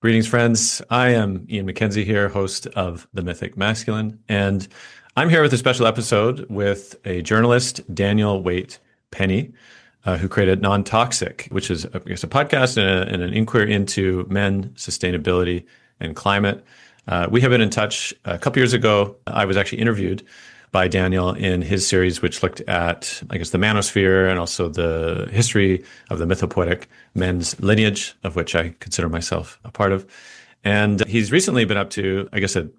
Greetings, friends. I am Ian McKenzie here, host of The Mythic Masculine, and I'm here with a special episode with a journalist, Daniel Waite Penny, who created Non-Toxic, which is, I guess, a podcast and an inquiry into men, sustainability, and climate. We have been in touch a couple years ago. I was actually interviewed by Daniel in his series, which looked at, I guess, the manosphere and also the history of the mythopoetic men's lineage, of which I consider myself a part of. And he's recently been up to, I guess, a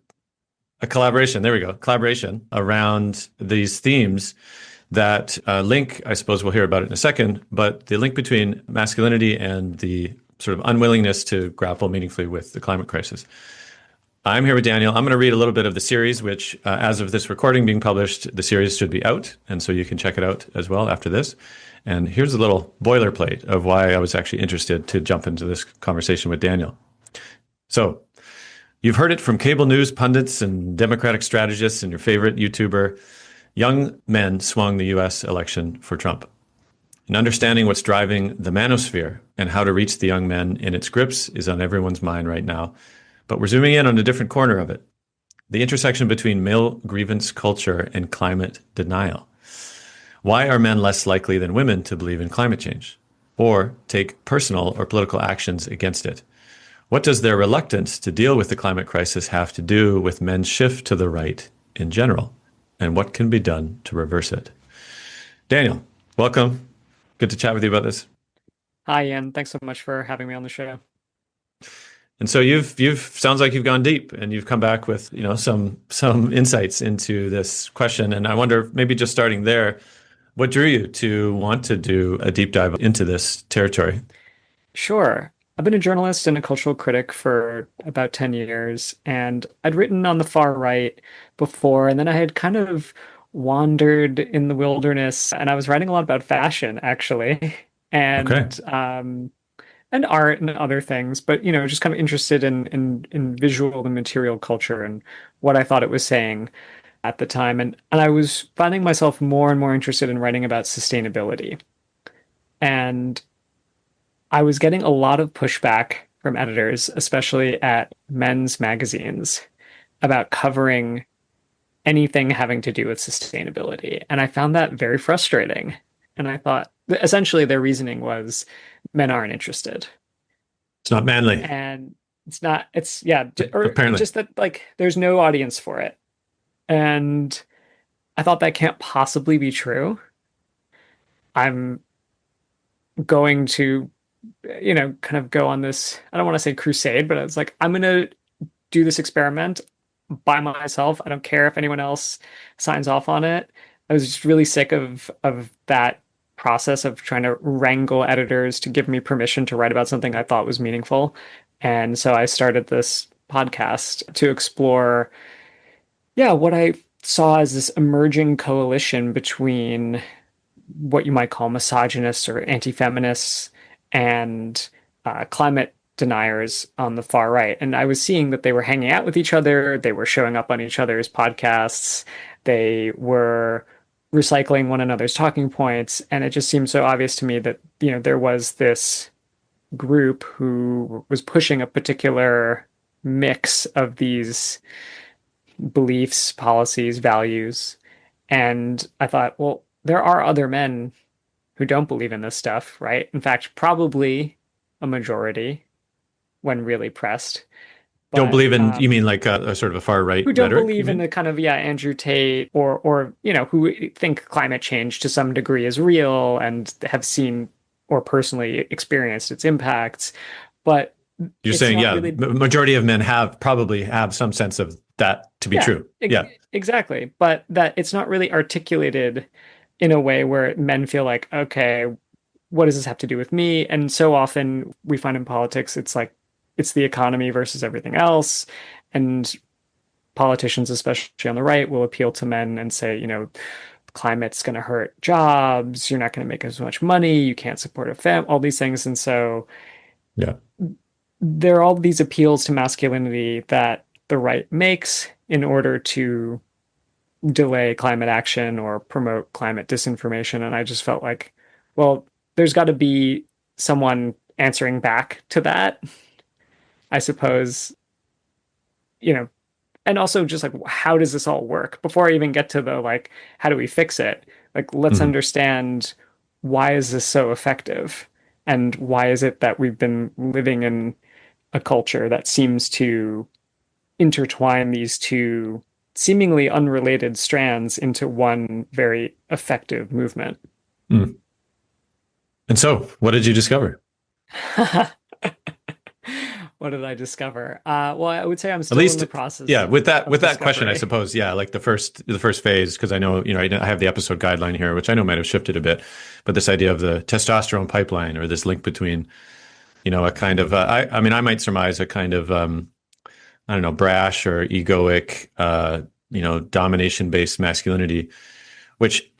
collaboration. There we go. Collaboration around these themes that link, I suppose we'll hear about it in a second, but the link between masculinity and the sort of unwillingness to grapple meaningfully with the climate crisis. I'm here with Daniel. I'm going to read a little bit of the series, which, as of this recording being published, the series should be out. And so you can check it out as well after this. And here's a little boilerplate of why I was actually interested to jump into this conversation with Daniel. So you've heard it from cable news pundits and Democratic strategists and your favorite YouTuber. Young men swung the US election for Trump. And understanding what's driving the manosphere and how to reach the young men in its grips is on everyone's mind right now. But we're zooming in on a different corner of it, the intersection between male grievance culture and climate denial. Why are men less likely than women to believe in climate change or take personal or political actions against it? What does their reluctance to deal with the climate crisis have to do with men's shift to the right in general? And what can be done to reverse it? Daniel, welcome. Good to chat with you about this. Hi, Ian. Thanks so much for having me on the show. And so you've sounds like you've gone deep and you've come back with, some insights into this question. And I wonder, maybe just starting there, what drew you to want to do a deep dive into this territory? Sure. I've been a journalist and a cultural critic for about 10 years, and I'd written on the far right before, and then I had kind of wandered in the wilderness, and I was writing a lot about fashion, actually, Okay. and art and other things, but just kind of interested in visual and material culture and what I thought it was saying at the time. And I was finding myself more and more interested in writing about sustainability. And I was getting a lot of pushback from editors, especially at men's magazines, about covering anything having to do with sustainability. And I found that very frustrating. And I thought, essentially, their reasoning was men aren't interested. It's not manly, And it's not, it's, yeah, or apparently. just that, like, there's no audience for it. And I thought that can't possibly be true. I'm going to, kind of go on this, I don't want to say crusade, but it's like, I'm going to do this experiment by myself. I don't care if anyone else signs off on it. I was just really sick of that process of trying to wrangle editors to give me permission to write about something I thought was meaningful. And so I started this podcast to explore, yeah, what I saw as this emerging coalition between what you might call misogynists or anti-feminists and climate deniers on the far right. And I was seeing that they were hanging out with each other, they were showing up on each other's podcasts, they were recycling one another's talking points, and it just seemed so obvious to me that there was this group who was pushing a particular mix of these beliefs, policies, values. And I thought, well, there are other men who don't believe in this stuff, right? In fact, probably a majority when really pressed, Don't but believe in, you mean like a sort of a far right who don't rhetoric, you believe in mean? the kind of, yeah, Andrew Tate, or who think climate change to some degree is real and have seen or personally experienced its impacts. But You're it's saying, not yeah, really, majority of men probably have some sense of that to be yeah, true. Yeah. exactly. But that it's not really articulated in a way where men feel like, okay, what does this have to do with me? And so often we find in politics, it's like it's the economy versus everything else. And politicians, especially on the right, will appeal to men and say, climate's going to hurt jobs. You're not going to make as much money. You can't support a all these things. And so Yeah. there are all these appeals to masculinity that the right makes in order to delay climate action or promote climate disinformation. And I just felt like, well, there's got to be someone answering back to that. I suppose, you know, and also just like how does this all work? Before I even get to the like how do we fix it? Like let's Mhm. understand why is this so effective? And why is it that we've been living in a culture that seems to intertwine these two seemingly unrelated strands into one very effective movement? Mm. And so, what did you discover? What did I discover? Well, I would say I'm At still in least, the yeah. process With of that question, I discovery. suppose, yeah. Like the first phase, because I know I have the episode guideline here, which I know might have shifted a bit, but this idea of the testosterone pipeline or this link between a kind of I mean I might surmise a kind of I don't know, brash or egoic domination based masculinity, which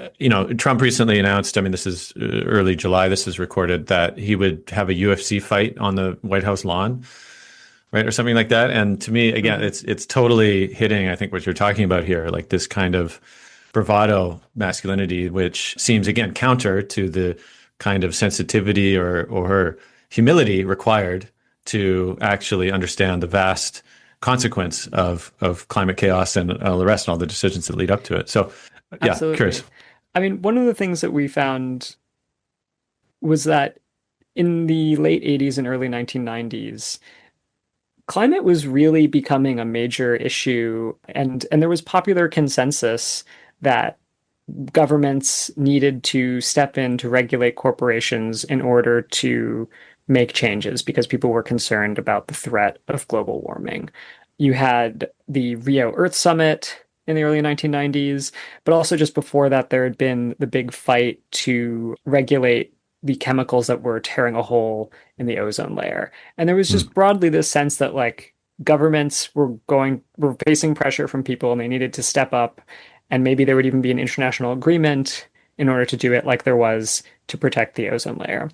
Trump recently announced. I mean, this is early July. This is recorded that he would have a UFC fight on the White House lawn, right, or something like that. And to me, again, Hmm. it's totally hitting, I think, what you're talking about here, like this kind of bravado masculinity, which seems again counter to the kind of sensitivity or humility required to actually understand the vast consequence of climate chaos and all the rest and all the decisions that lead up to it. So, yeah, curious. Absolutely. I mean, one of the things that we found was that in the late 80s and early 1990s, climate was really becoming a major issue, and there was popular consensus that governments needed to step in to regulate corporations in order to make changes because people were concerned about the threat of global warming. You had the Rio Earth Summit in the early 1990s, but also just before that, there had been the big fight to regulate the chemicals that were tearing a hole in the ozone layer. And there was Mm, just broadly this sense that like governments were facing pressure from people and they needed to step up, and maybe there would even be an international agreement in order to do it like there was to protect the ozone layer.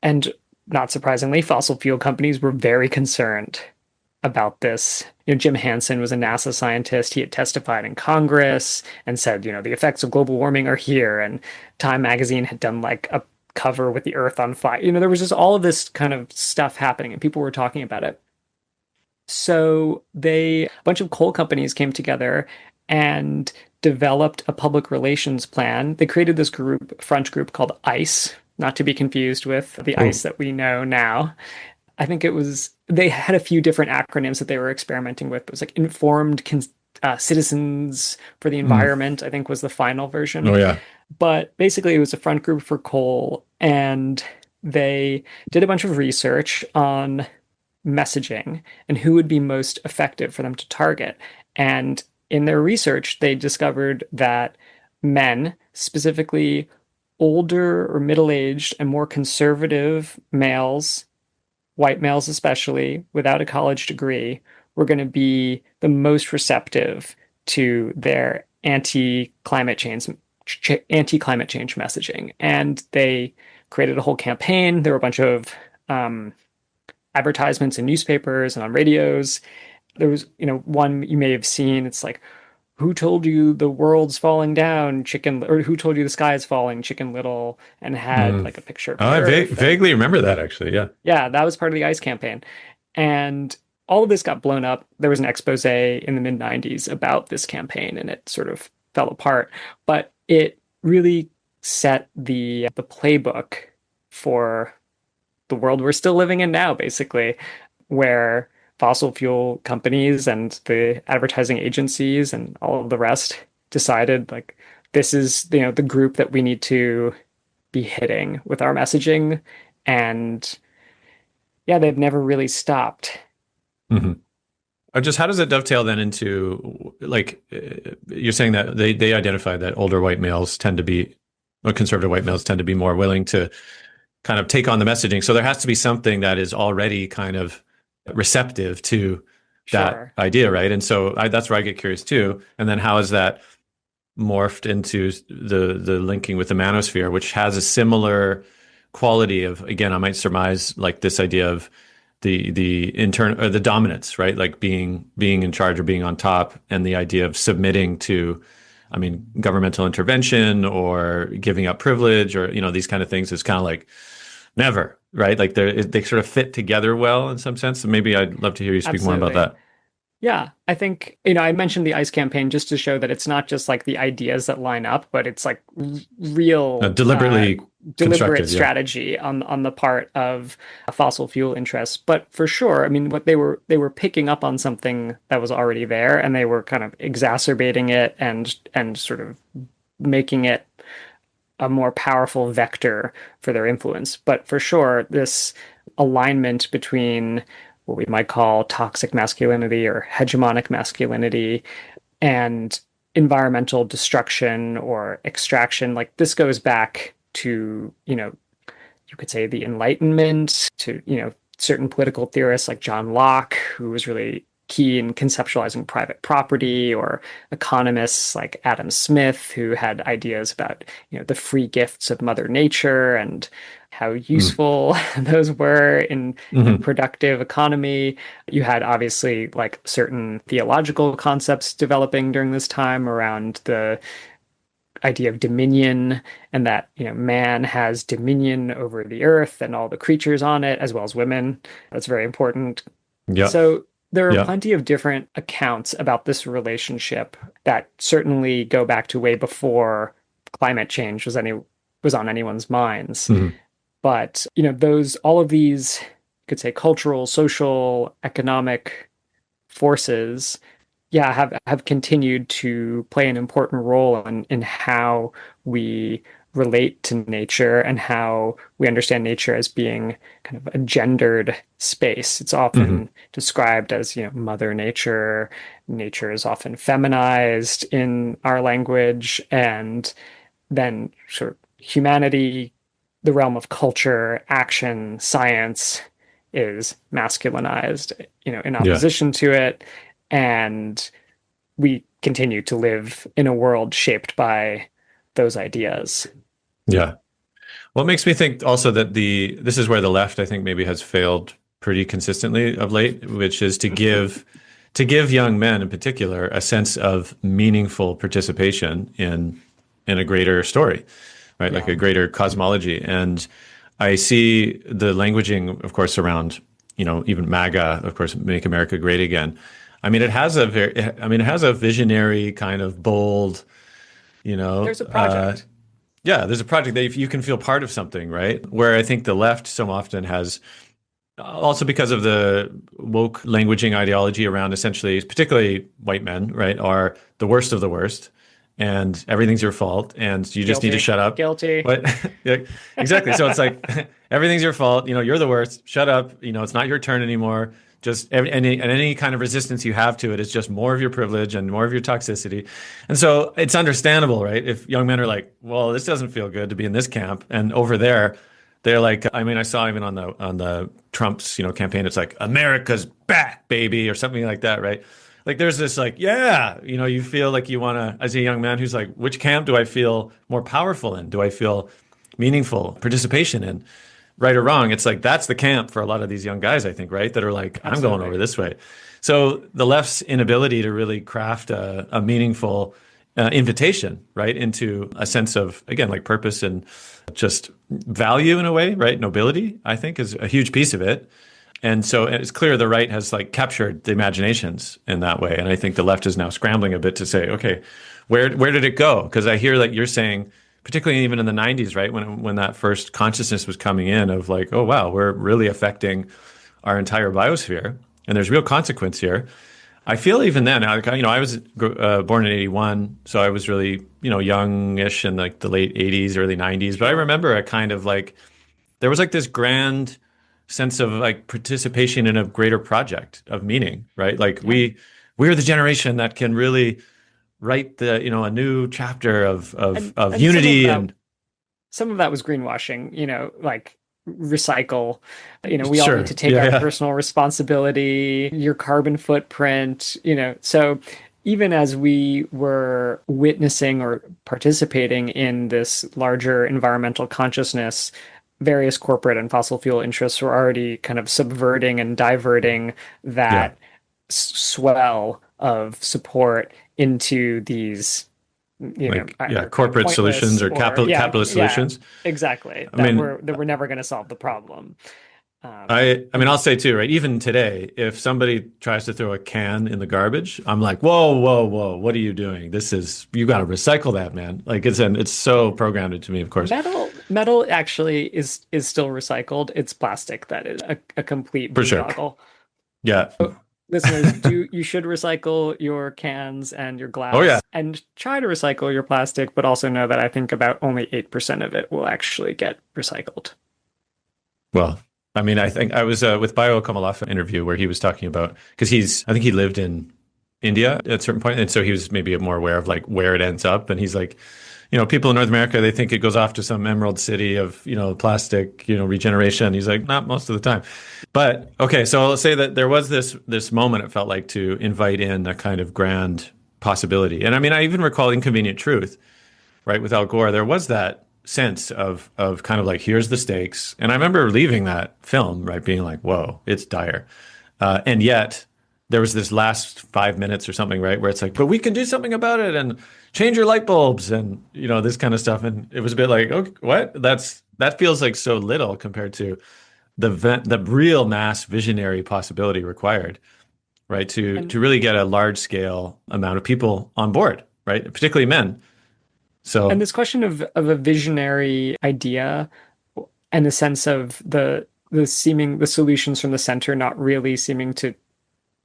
And not surprisingly, fossil fuel companies were very concerned about this. Jim Hansen was a NASA scientist. He had testified in Congress and said, the effects of global warming are here. And Time magazine had done like a cover with the earth on fire. There was just all of this kind of stuff happening and people were talking about it. So a bunch of coal companies came together and developed a public relations plan. They created this front group called ICE, not to be confused with the ICE oh, that we know now. They had a few different acronyms that they were experimenting with. It was like Citizens for the mm, Environment, I think was the final oh, version. yeah. But basically, it was a front group for coal, and they did a bunch of research on messaging and who would be most effective for them to target. And in their research, they discovered that men, specifically older or middle-aged and more conservative males, white males especially, without a college degree, were going to be the most receptive to their anti-climate change messaging. And they created a whole campaign. There were a bunch of advertisements in newspapers and on radios. There was, one you may have seen. It's like, who told you the world's falling down, chicken, or who told you the sky is falling, Chicken Little, and had Mm. like a picture of Oh, the I earth. And vaguely remember that actually. Yeah. yeah, that was part of the ICE campaign. And all of this got blown up. There was an expose in the mid 90s about this campaign and it sort of fell apart. But it really set the playbook for the world we're still living in now, basically, where fossil fuel companies and the advertising agencies and all of the rest decided like this is the group that we need to be hitting with our messaging. And yeah, they've never really stopped. Hmm. Just how does it dovetail then into like you're saying that they identified that older white males tend to be, or conservative white males tend to be more willing to kind of take on the messaging. So there has to be something that is already kind of receptive to that Sure. idea, right? And so that's where I get curious too. And then how is that morphed into the linking with the manosphere, which has a similar quality of, again, I might surmise like this idea of the intern or the dominance, right? Like being in charge or being on top, and the idea of submitting to, I mean, governmental intervention or giving up privilege or these kind of things is kind of like Never, right? Like they sort of fit together well in some sense. So maybe I'd love to hear you speak more about Absolutely. that. Yeah, I think, I mentioned the ICE campaign just to show that it's not just like the ideas that line up, but it's like real Deliberately deliberate constructed, yeah. strategy on the part of fossil fuel interests. But for sure, I mean, what they were picking up on something that was already there, and they were kind of exacerbating it and sort of making it a more powerful vector for their influence. But for sure, this alignment between what we might call toxic masculinity or hegemonic masculinity and environmental destruction or extraction, like this goes back to, you could say the Enlightenment, to, certain political theorists like John Locke, who was really key in conceptualizing private property, or economists like Adam Smith, who had ideas about, the free gifts of Mother Nature and how Mm. useful those were in a Hmm. productive economy. You had obviously like certain theological concepts developing during this time around the idea of dominion, and that man has dominion over the earth and all the creatures on it as well as women. That's very important. Yeah, So there are yeah. plenty of different accounts about this relationship that certainly go back to way before climate change was on anyone's minds. Hmm. But those all of these, you could say, cultural, social, economic forces, yeah, have continued to play an important role in how we relate to nature and how we understand nature as being kind of a gendered space. It's Hmm. often described as, Mother Nature. Nature is often feminized in our language, and then sort of humanity, the realm of culture, action, science is masculinized, in Yeah, opposition to it. And we continue to live in a world shaped by those ideas. yeah. Well, it makes me think also that this is where the left, I think, maybe has failed pretty consistently of late, which is to give young men in particular a sense of meaningful participation in a greater story, right? Like Yeah. a greater cosmology. And I see the languaging, of course, around, even MAGA, of course, Make America Great Again. I mean, it has a visionary kind of bold, you know, There's a uh, project. yeah, there's a project that if you can feel part of something, right? Where I think the left so often has, also because of the woke languaging ideology around essentially, particularly white men, right, are the worst of the worst, and everything's your fault, and you just need to Guilty. shut up. Guilty. But yeah, exactly, so it's like everything's your fault. You're the worst. Shut up. It's not your turn anymore. Just any kind of resistance you have to it is just more of your privilege and more of your toxicity. And so it's understandable, right? If young men are like, well, this doesn't feel good to be in this camp, and over there they're like, I mean, I saw even on the Trump's campaign, it's like America's back, baby, or something like that, right? Like there's this like, yeah, you feel like you want to, as a young man who's like, which camp do I feel more powerful in? Do I feel meaningful participation in? Right or wrong, it's like that's the camp for a lot of these young guys, I think, right? That are like, I'm going over Absolutely. this way. So the left's inability to really craft a meaningful invitation, right, into a sense of, again, like purpose and just value in a way, right? Nobility, I think, is a huge piece of it. And so it's clear the right has like captured the imaginations in that way. And I think the left is now scrambling a bit to say, okay, where did it go? Because I hear like you're saying, particularly even in the 90s, right? When that first consciousness was coming in of like, oh wow, we're really affecting our entire biosphere and there's real consequence here. I feel even then, I was born in '81, so I was really, youngish in like the late '80s, early '90s. But I Sure. remember a kind of like there was like this grand sense of like participation in a greater project of meaning, right? Like Yeah. we're the generation that can really write a new chapter of of And of and unity and some of that was greenwashing, like recycle. We all need sure, to take yeah, our yeah, personal responsibility, your carbon footprint, So even as we were witnessing or participating in this larger environmental consciousness, various corporate and fossil fuel interests were already kind of subverting and diverting yeah, that swell of support into these like yeah, either kind of corporate pointless solutions or or yeah, capitalist yeah, solutions. exactly. I mean, That we're never going to solve the problem. I mean, I'll say too, right? Even today, if somebody tries to throw a can in the garbage, I'm like, whoa, whoa, whoa, what are you doing? This is you got to recycle that, man. Like it's so programmed into me, of course, Metal actually is still recycled. It's plastic that is a complete for sure. boondoggle. Yeah. Listeners, do you should recycle your cans and your Oh yeah. glass and try to recycle your plastic, but also know that I think about only 8% of it will actually get recycled. Well, I mean, I think I was with Bayo Kamalafa interview where he was talking about because I think he lived in India at a certain point, and so he was maybe more aware of like where it ends up, and he's like, people in North America they think it goes off to some emerald city of plastic, regeneration. He's like, not most of the time, but okay. So I'll say that there was this moment it felt like to invite in a kind of grand possibility, and I mean, I even recall Inconvenient Truth, right, with Al Gore, there was that sense of kind of like here's the stakes, and I remember leaving that film right being like, whoa, it's dire, and yet there was this last 5 minutes or something, right, where it's like, but we can do something about it and change your light bulbs and this kind of stuff, and it was a bit like, okay, what? That feels like so little compared to the real mass visionary possibility required, right, And to really get a large scale amount of people on board, right, particularly men. and So this question of a visionary idea and the sense of the solutions from the center not really seeming to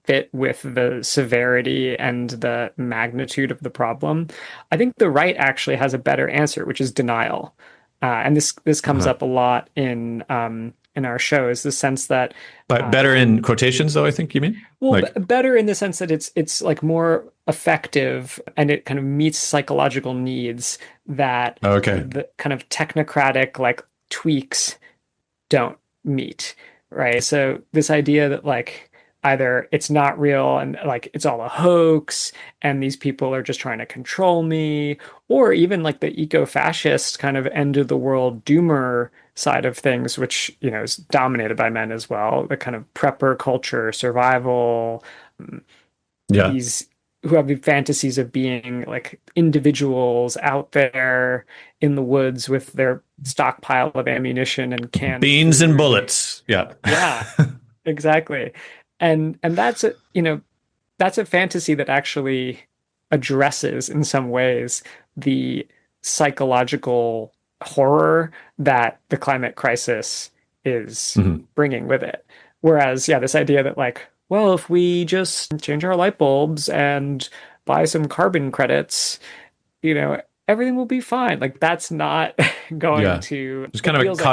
fit with the severity and the magnitude of the problem. I think the right actually has a better answer, which is denial. And this comes uh-huh. up a lot in our shows, the sense that But better in quotations, though, I think you mean? well, Like, better in the sense that it's like more effective and it kind of meets psychological needs that okay. the kind of technocratic like tweaks don't meet, right? So this idea that like either it's not real and like it's all a hoax and these people are just trying to control me, or even like the eco-fascist kind of end of the world doomer side of things, which, is dominated by men as well, the kind of prepper culture, survival, Yeah. these who have the fantasies of being like individuals out there in the woods with their stockpile of ammunition and canned Beans and food. bullets. Yeah. Yeah, exactly. And that's a fantasy that actually addresses in some ways the psychological horror that the climate crisis is Mhm. bringing with it. Whereas, yeah, this idea that like, well, if we just change our light bulbs and buy some carbon credits, everything will be fine. Like that's not going Yeah. to, There's kind it of a feels like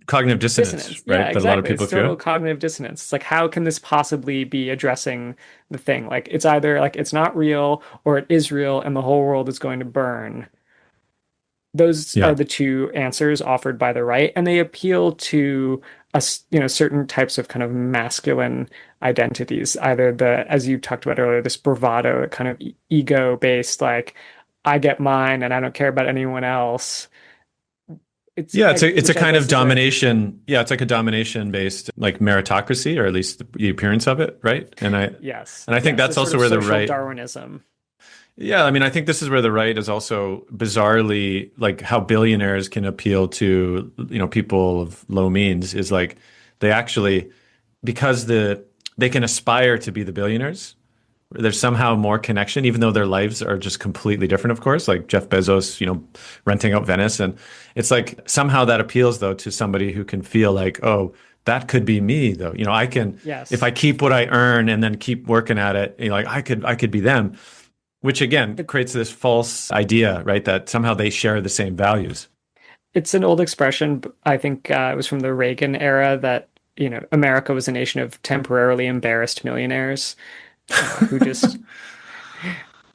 cognitive dissonance, dissonance. Yeah, right? That a lot of exactly. people It's total feel. cognitive dissonance. It's like, how can this possibly be addressing the thing? Like, it's either like it's not real or it is real and the whole world is going to burn. Those are Yeah. the two answers offered by the right, and they appeal to us, certain types of kind of masculine identities. Either as you talked about earlier, this bravado, kind of ego-based, like I get mine and I don't care about anyone else. Yeah, it's a Which I kind of guess is a domination. Yeah, it's like a domination based like meritocracy, or at least the appearance of it, right? yes, And I think yes, that's this sort also of where the social right. Darwinism. Yeah, I mean, I think this is where the right is also bizarrely like how billionaires can appeal to, people of low means is like they actually because they can aspire to be the billionaires. There's somehow more connection, even though their lives are just completely different, of course, like Jeff Bezos, renting out Venice. And it's like somehow that appeals though to somebody who can feel like, oh, that could be me though. I can, if Yes, I keep what I earn and then keep working at it, like I could be them, which again it, creates this false idea, right? That somehow they share the same values. it's an old expression. I think it was from the Reagan era that America was a nation of temporarily embarrassed millionaires who just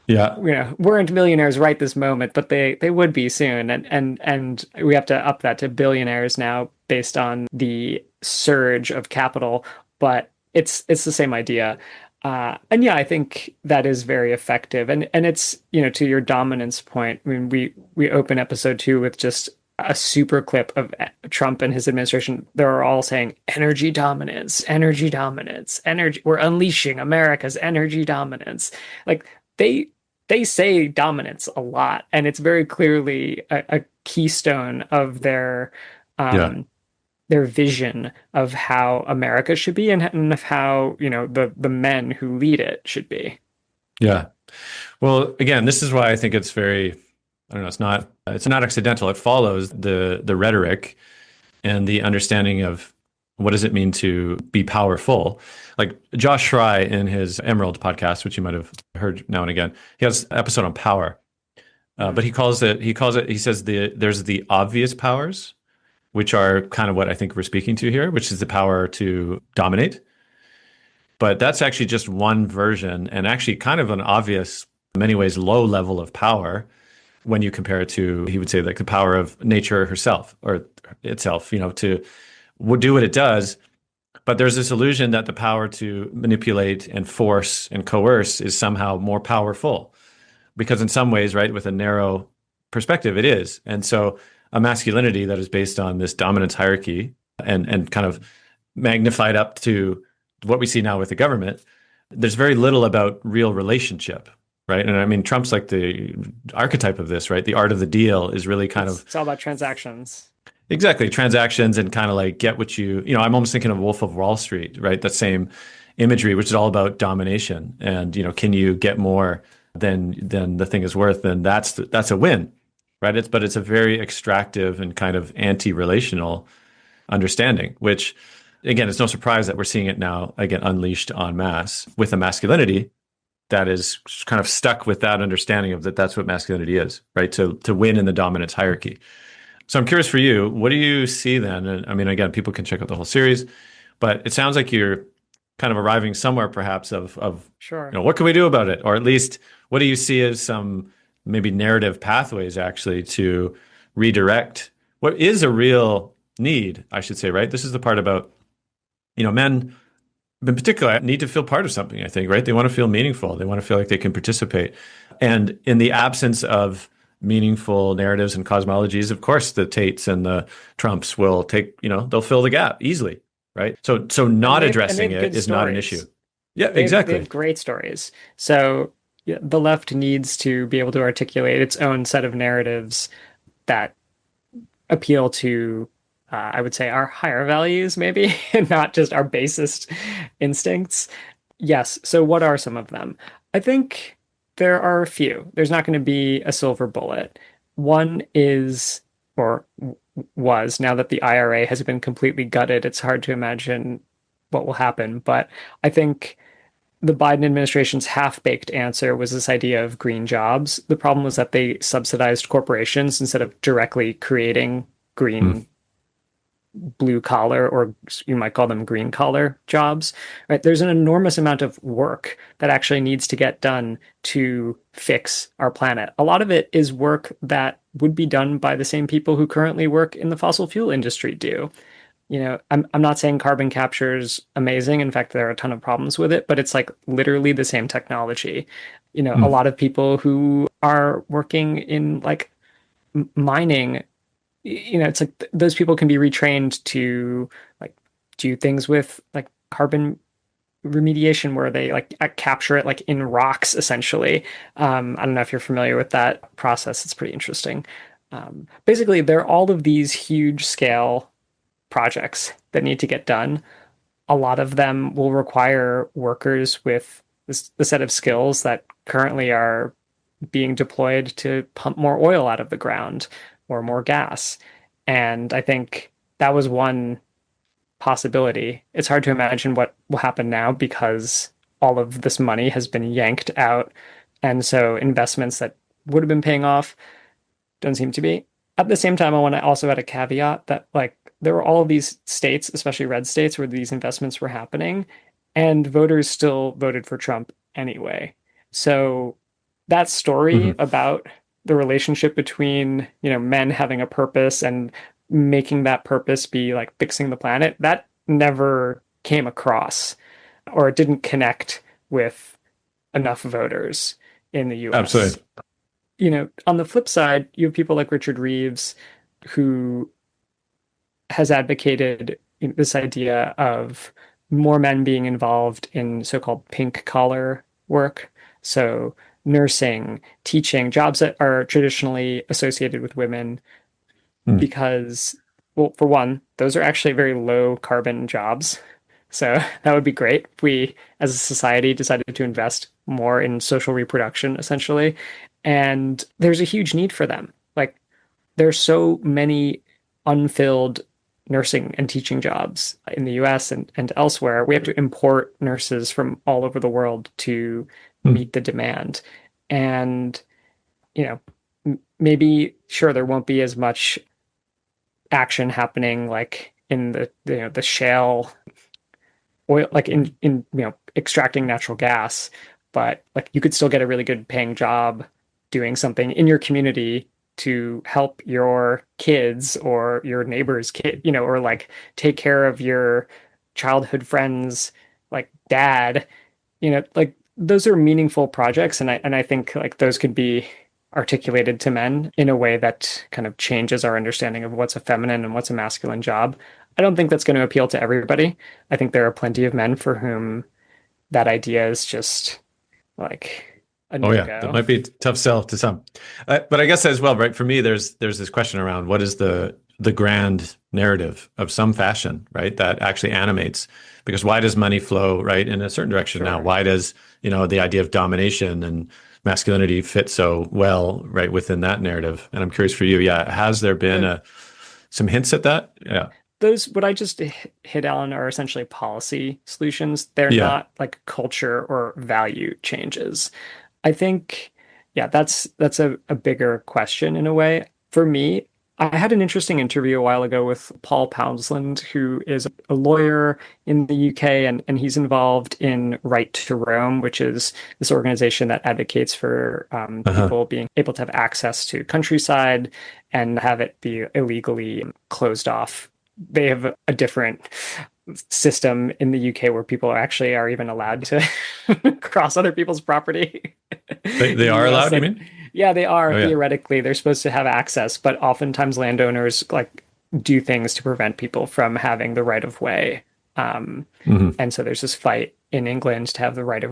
Yeah. weren't millionaires right this moment, but they would be soon. And we have to up that to billionaires now based on the surge of capital. But it's the same idea. And yeah, I think that is very effective. And it's, to your dominance point, I mean, we open episode 2 with just a super clip of Trump and his administration. They're all saying energy dominance, energy. We're unleashing America's energy dominance. Like they they say dominance a lot, and it's very clearly a keystone of Yeah. um, their vision of how America should be and of how, the men who lead it should be. Yeah. Well, again, this is why I think it's very, I don't know, it's not accidental. It follows the rhetoric and the understanding of what does it mean to be powerful. Like Josh Fry in his Emerald podcast, which you might have heard now and again, he has an episode on power. But Mm. he says there's the obvious powers, which are kind of what I think we're speaking to here, which is the power to dominate. But that's actually just one version and actually kind of an obvious, in many ways, low level of power when you compare it to, he would say, like the power of nature herself or itself, to do what it does. But there's this illusion that the power to manipulate and force and coerce is somehow more powerful because in some ways, right, with a narrow perspective, it is. And so a masculinity that is based on this dominance hierarchy and kind of magnified up to what we see now with the government, there's very little about real relationship, right? And I mean, Trump's like the archetype of this, right? The art of the deal is really kind of It's all about transactions. exactly transactions and kind of like get what I'm almost thinking of Wolf of Wall Street, right? That same imagery, which is all about domination. And, can you get more than the thing is worth? Then that's a win, right? But it's a very extractive and kind of anti-relational understanding, which again, it's no surprise that we're seeing it now, again, unleashed en masse with a masculinity that is kind of stuck with that understanding of that's what masculinity is, right? To win in the dominance hierarchy. So I'm curious for you, what do you see then? And I mean, again, people can check out the whole series, but it sounds like you're kind of arriving somewhere perhaps of Sure. what can we do about it? Or at least what do you see as some maybe narrative pathways actually to redirect what is a real need, I should say, right? This is the part about, men in particular need to feel part of something, I think, right? They want to feel meaningful. They want to feel like they can participate. And in the absence of meaningful narratives and cosmologies, of course, the Tates and the Trumps will they'll fill the gap easily, right? So not They addressing have it good is not an issue. stories. Yeah, They have exactly. great stories. So yeah, the left needs to be able to articulate its own set of narratives that appeal to, I would say, our higher values, maybe, and not just our basest instincts. Yes. So, what are some of them? I think there are a few. There's not going to be a silver bullet. One is, or was, now that the IRA has been completely gutted, it's hard to imagine what will happen. But I think the Biden administration's half-baked answer was this idea of green jobs. The problem was that they subsidized corporations instead of directly creating Mm. green blue collar, or you might call them green collar jobs, right? There's an enormous amount of work that actually needs to get done to fix our planet. A lot of it is work that would be done by the same people who currently work in the fossil fuel industry do. I'm not saying carbon capture is amazing. In fact, there are a ton of problems with it, but it's like literally the same technology. A Mm. lot of people who are working in like mining, it's like those people can be retrained to like do things with like carbon remediation where they like capture it like in rocks essentially. I don't know if you're familiar with that process. It's pretty interesting. Basically, there are all of these huge scale projects that need to get done. A lot of them will require workers with the set of skills that currently are being deployed to pump more oil out of the ground or more gas. And I think that was one possibility. It's hard to imagine what will happen now because all of this money has been yanked out. And so investments that would have been paying off don't seem to be. At the same time, I want to also add a caveat that like there were all of these states, especially red states, where these investments were happening, and voters still voted for Trump anyway. So that story Mhm. about the relationship between, men having a purpose and making that purpose be like fixing the planet, that never came across or it didn't connect with enough voters in the US. Absolutely. On the flip side, you have people like Richard Reeves, who has advocated this idea of more men being involved in so-called pink collar work. So nursing, teaching, jobs that are traditionally associated with women Mm. because, well, for one, those are actually very low carbon jobs. So that would be great if we, as a society, decided to invest more in social reproduction, essentially. And there's a huge need for them. Like, there's so many unfilled nursing and teaching jobs in the US and elsewhere. We have to import nurses from all over the world to Mm. meet the demand. And, you know, maybe, sure, there won't be as much action happening like in the shale oil, like in extracting natural gas, but like you could still get a really good paying job doing something in your community to help your kids or your neighbor's kid, or like take care of your childhood friends like dad, like those are meaningful projects, and I think like those could be articulated to men in a way that kind of changes our understanding of what's a feminine and what's a masculine job. I don't think that's going to appeal to everybody. I think there are plenty of men for whom that idea is just like a Oh yeah, that no-go. might be a tough sell to some. But I guess as well, right? For me, there's this question around what is the grand narrative of some fashion, right? That actually animates. Because why does money flow, right, in a certain direction now? Sure. Why does, the idea of domination and masculinity fit so well, right, within that narrative? And I'm curious for you, yeah, has there been some hints at that? Yeah. Those, what I just hit on are essentially policy solutions. They're Yeah. not like culture or value changes. I think, yeah, that's a bigger question in a way. For me, I had an interesting interview a while ago with Paul Poundsland, who is a lawyer in the UK, and he's involved in Right to Roam, which is this organization that advocates for Uh-huh. people being able to have access to countryside and have it be illegally closed off. They have a different system in the UK where people are even allowed to cross other people's property. They In the are US, allowed, you that mean? yeah, they are Oh yeah. theoretically they're supposed to have access, but oftentimes landowners like do things to prevent people from having the right of way. Um, Hmm. and so there's this fight in England to have the right to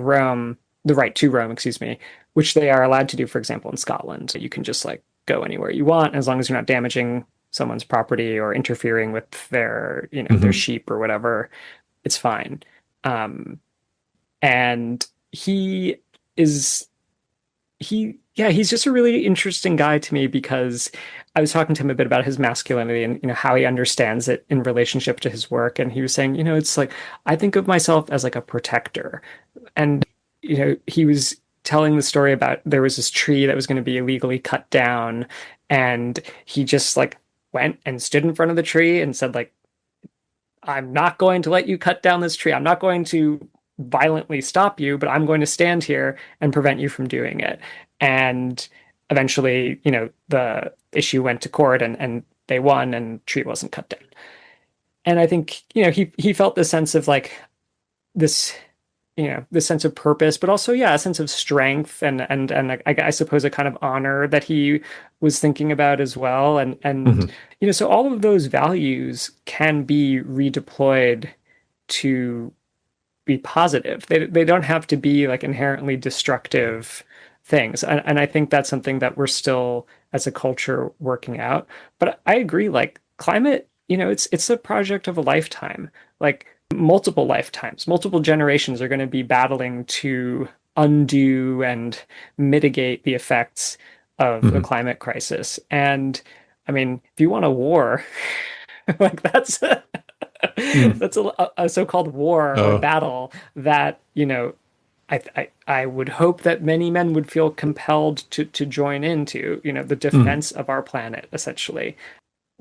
roam, excuse me, which they are allowed to do, for example, in Scotland. You can just like go anywhere you want as long as you're not damaging someone's property or interfering with their Hmm. sheep or whatever. It's fine. Um, and he is he's just a really interesting guy to me because I was talking to him a bit about his masculinity and how he understands it in relationship to his work, and he was saying, it's like I think of myself as like a protector. And he was telling the story about there was this tree that was going to be illegally cut down, and he just like went and stood in front of the tree and said like, I'm not going to let you cut down this tree. I'm not going to violently stop you, but I'm going to stand here and prevent you from doing it. And eventually, the issue went to court, and they won, and the tree wasn't cut down. And I think, he felt this sense of like this, this sense of purpose, but also, yeah, a sense of strength and I suppose a kind of honor that he was thinking about as well. And Hmm. so all of those values can be redeployed to be positive. They don't have to be like inherently destructive things. And I think that's something that we're still as a culture working out. But I agree, like climate, it's a project of a lifetime. Like multiple lifetimes, multiple generations are going to be battling to undo and mitigate the effects of the Hmm. climate crisis. And I mean, if you want a war, like Mm. that's a so-called war or Oh. battle that, I would hope that many men would feel compelled to join into, the Mm. defense of our planet, essentially.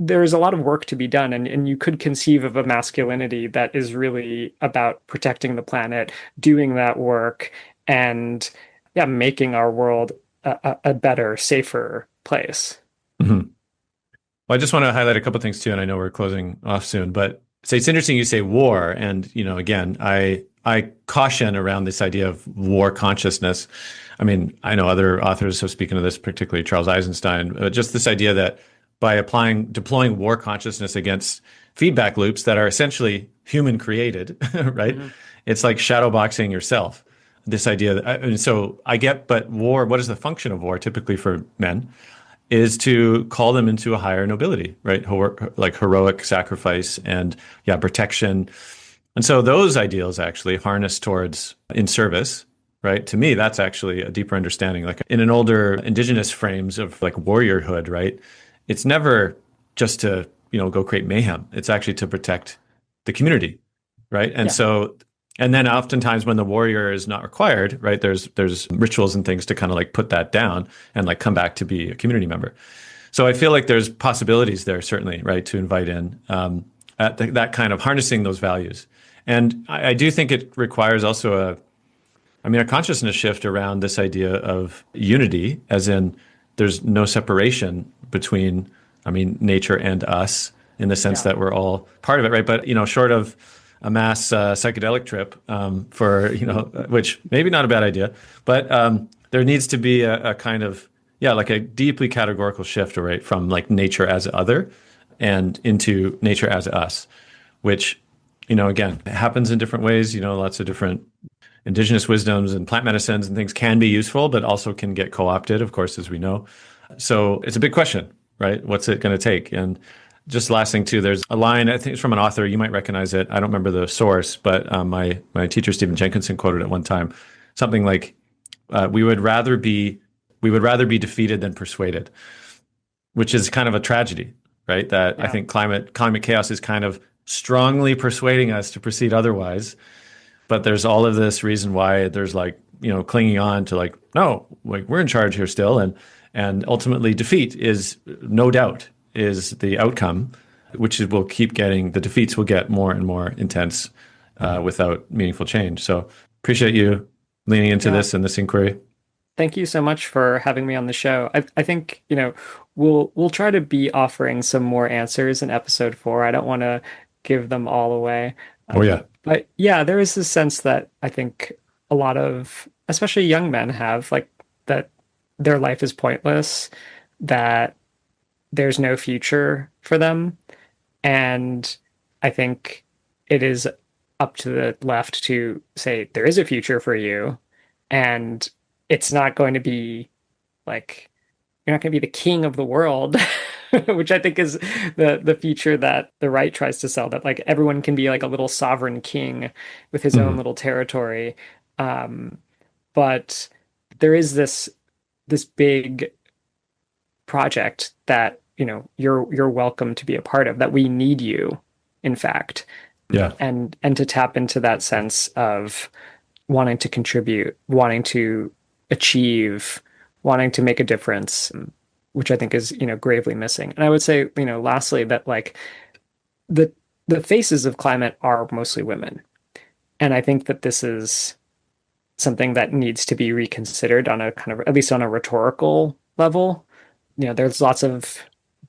There is a lot of work to be done, and you could conceive of a masculinity that is really about protecting the planet, doing that work, and yeah, making our world a better, safer place. Hmm. Well, I just want to highlight a couple things too, and I know we're closing off soon, but so it's interesting you say war, and again, I caution around this idea of war consciousness. I mean, I know other authors have spoken of this, particularly Charles Eisenstein, but just this idea that by deploying war consciousness against feedback loops that are essentially human created, right? Mhm. It's like shadow boxing yourself. this idea that, and so I get, but war, what is the function of war typically for men? Is to call them into a higher nobility, right? Like heroic sacrifice and yeah, protection. And so those ideals actually harness towards in service, right? To me, that's actually a deeper understanding. Like in an older indigenous frames of like warriorhood, right? It's never just to, go create mayhem. It's actually to protect the community, right? And Yeah. so, and then oftentimes when the warrior is not required, right, there's rituals and things to kind of like put that down and like come back to be a community member. So I feel like there's possibilities there, certainly, right, to invite in that kind of harnessing those values. And I do think it requires also a consciousness shift around this idea of unity, as in there's no separation between, nature and us in the sense Yeah. that we're all part of it, right? But, short of a mass psychedelic trip for, which maybe not a bad idea, but there needs to be a kind of, yeah, like a deeply categorical shift, right, from like nature as other and into nature as us, which, again, happens in different ways, lots of different indigenous wisdoms and plant medicines and things can be useful, but also can get co-opted, of course, as we know. So it's a big question, right? What's it going to take? And just last thing too, there's a line, I think it's from an author, you might recognize it. I don't remember the source, but my teacher, Stephen Jenkinson, quoted it one time, something like, we would rather be defeated than persuaded, which is kind of a tragedy, right? That I Yeah. think climate chaos is kind of strongly persuading us to proceed otherwise. But there's all of this reason why there's like, clinging on to like, no, like we're in charge here still. And ultimately defeat is no doubt is the outcome, which will keep getting, the defeats will get more and more intense without meaningful change. So appreciate you leaning into Yeah. this and this inquiry. Thank you so much for having me on the show. I think, we'll try to be offering some more answers in episode 4. I don't want to give them all away. Oh yeah. But yeah, there is this sense that I think a lot of, especially young men have, like that their life is pointless, that there's no future for them. And I think it is up to the left to say there is a future for you, and it's not going to be like you're not going to be the king of the world, which I think is the future that the right tries to sell, that like everyone can be like a little sovereign king with his own Mhm. little territory. Um, but there is this big project that you're welcome to be a part of, that we need you, in fact, Yeah. and to tap into that sense of wanting to contribute, wanting to achieve, wanting to make a difference, which I think is, gravely missing. And I would say, lastly, that like the the faces of climate are mostly women. And I think that this is something that needs to be reconsidered on a kind of, at least on a rhetorical level. There's lots of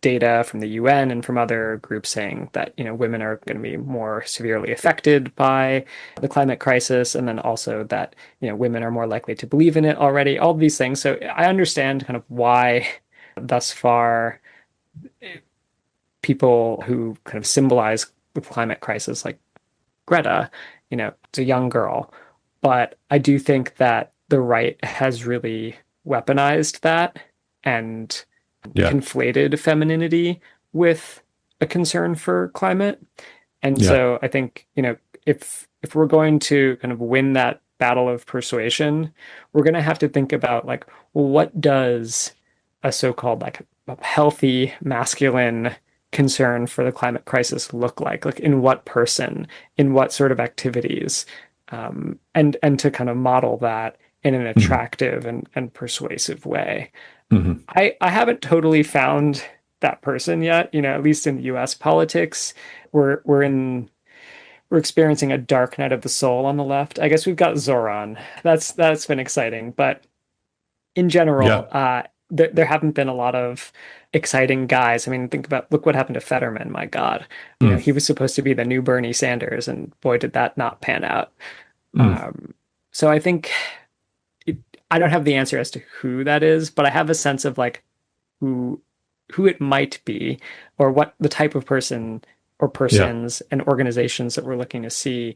data from the UN and from other groups saying that, women are going to be more severely affected by the climate crisis, and then also that, women are more likely to believe in it already, all these things. So I understand kind of why thus far people who kind of symbolize the climate crisis, like Greta, it's a young girl. But I do think that the right has really weaponized that and Yeah. conflated femininity with a concern for climate. And Yeah. so I think, if we're going to kind of win that battle of persuasion, we're going to have to think about like, well, what does a so-called like a healthy masculine concern for the climate crisis look like? Like in what person, in what sort of activities, and to kind of model that in an Mhm. attractive and persuasive way. Mhm. I haven't totally found that person yet, at least in US politics. We're experiencing a dark night of the soul on the left. I guess we've got Zoran. That's been exciting, but in general, Yeah. there haven't been a lot of exciting guys. I mean, look what happened to Fetterman. My God, Mm. he was supposed to be the new Bernie Sanders, and boy, did that not pan out. Mm. Um, so I think it, I don't have the answer as to who that is, but I have a sense of like who who it might be, or what the type of person or Yeah. persons and organizations that we're looking to see.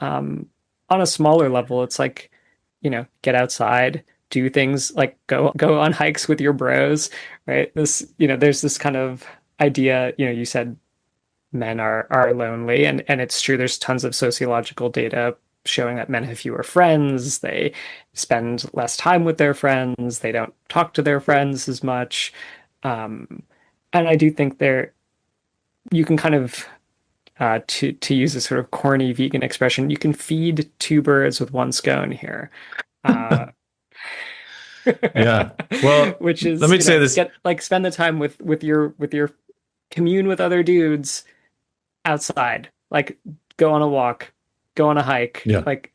Um, on a smaller level, it's like, get outside, do things like go on hikes with your bros, right? There's this kind of idea, you said men are lonely, and it's true. There's tons of sociological data showing that men have fewer friends, they spend less time with their friends, they don't talk to their friends as much. Um, and I do think you can kind of to use a sort of corny vegan expression, you can feed two birds with one scone here. Uh, Yeah. Well, which let is, me say this. spend the time with your commune with other dudes outside. Like go on a walk, go on a hike. Yeah. Like,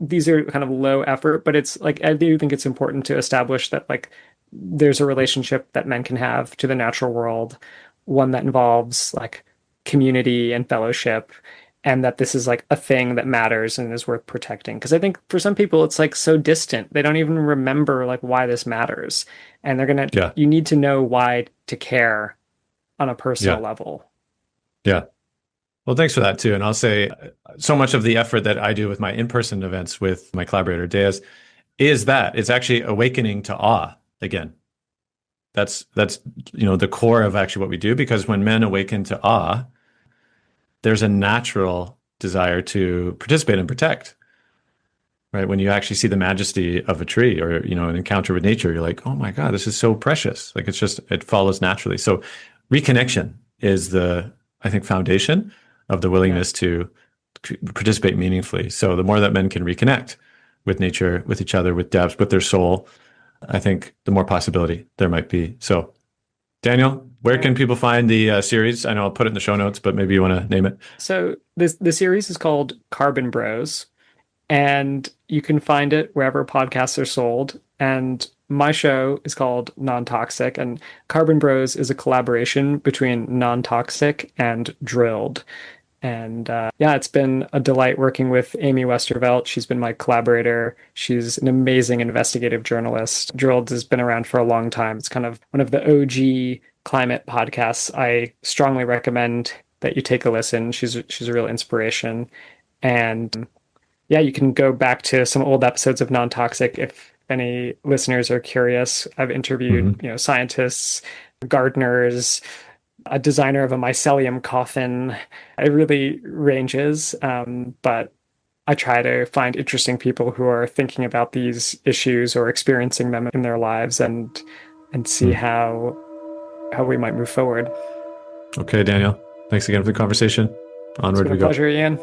these are kind of low effort, but it's like I do think it's important to establish that like there's a relationship that men can have to the natural world, one that involves like community and fellowship, and that this is like a thing that matters and is worth protecting. Because I think for some people it's like so distant, they don't even remember like why this matters. And Yeah. you need to know why to care on a personal Yeah. level. Yeah. Well, thanks for that too. And I'll say so much of the effort that I do with my in-person events with my collaborator, Deas, is that it's actually awakening to awe again. That's the core of actually what we do, because when men awaken to awe, there's a natural desire to participate and protect. Right? When you actually see the majesty of a tree or an encounter with nature, you're like, oh my God, this is so precious. Like it follows naturally. So reconnection is I think, foundation of the Yeah. willingness to participate meaningfully. So the more that men can reconnect with nature, with each other, with depths, with their soul, I think the more possibility there might be. So, Daniel, where Yeah. can people find the series? I know I'll put it in the show notes, but maybe you want to name it. So the series is called Carbon Bros, and you can find it wherever podcasts are sold. And my show is called Non-Toxic, and Carbon Bros is a collaboration between Non-Toxic and Drilled. And yeah, it's been a delight working with Amy Westervelt. She's been my collaborator. She's an amazing investigative journalist. Drilled has been around for a long time. It's kind of one of the OG climate podcasts. I strongly recommend that you take a listen. She's a real inspiration. And yeah, you can go back to some old episodes of Non-Toxic if any listeners are curious. I've interviewed, Hmm. scientists, gardeners, a designer of a mycelium coffin. It really ranges, but I try to find interesting people who are thinking about these issues or experiencing them in their lives, and see how we might move forward. Okay, Daniel. Thanks again for the conversation. It's Onward been a we go. pleasure, Ian.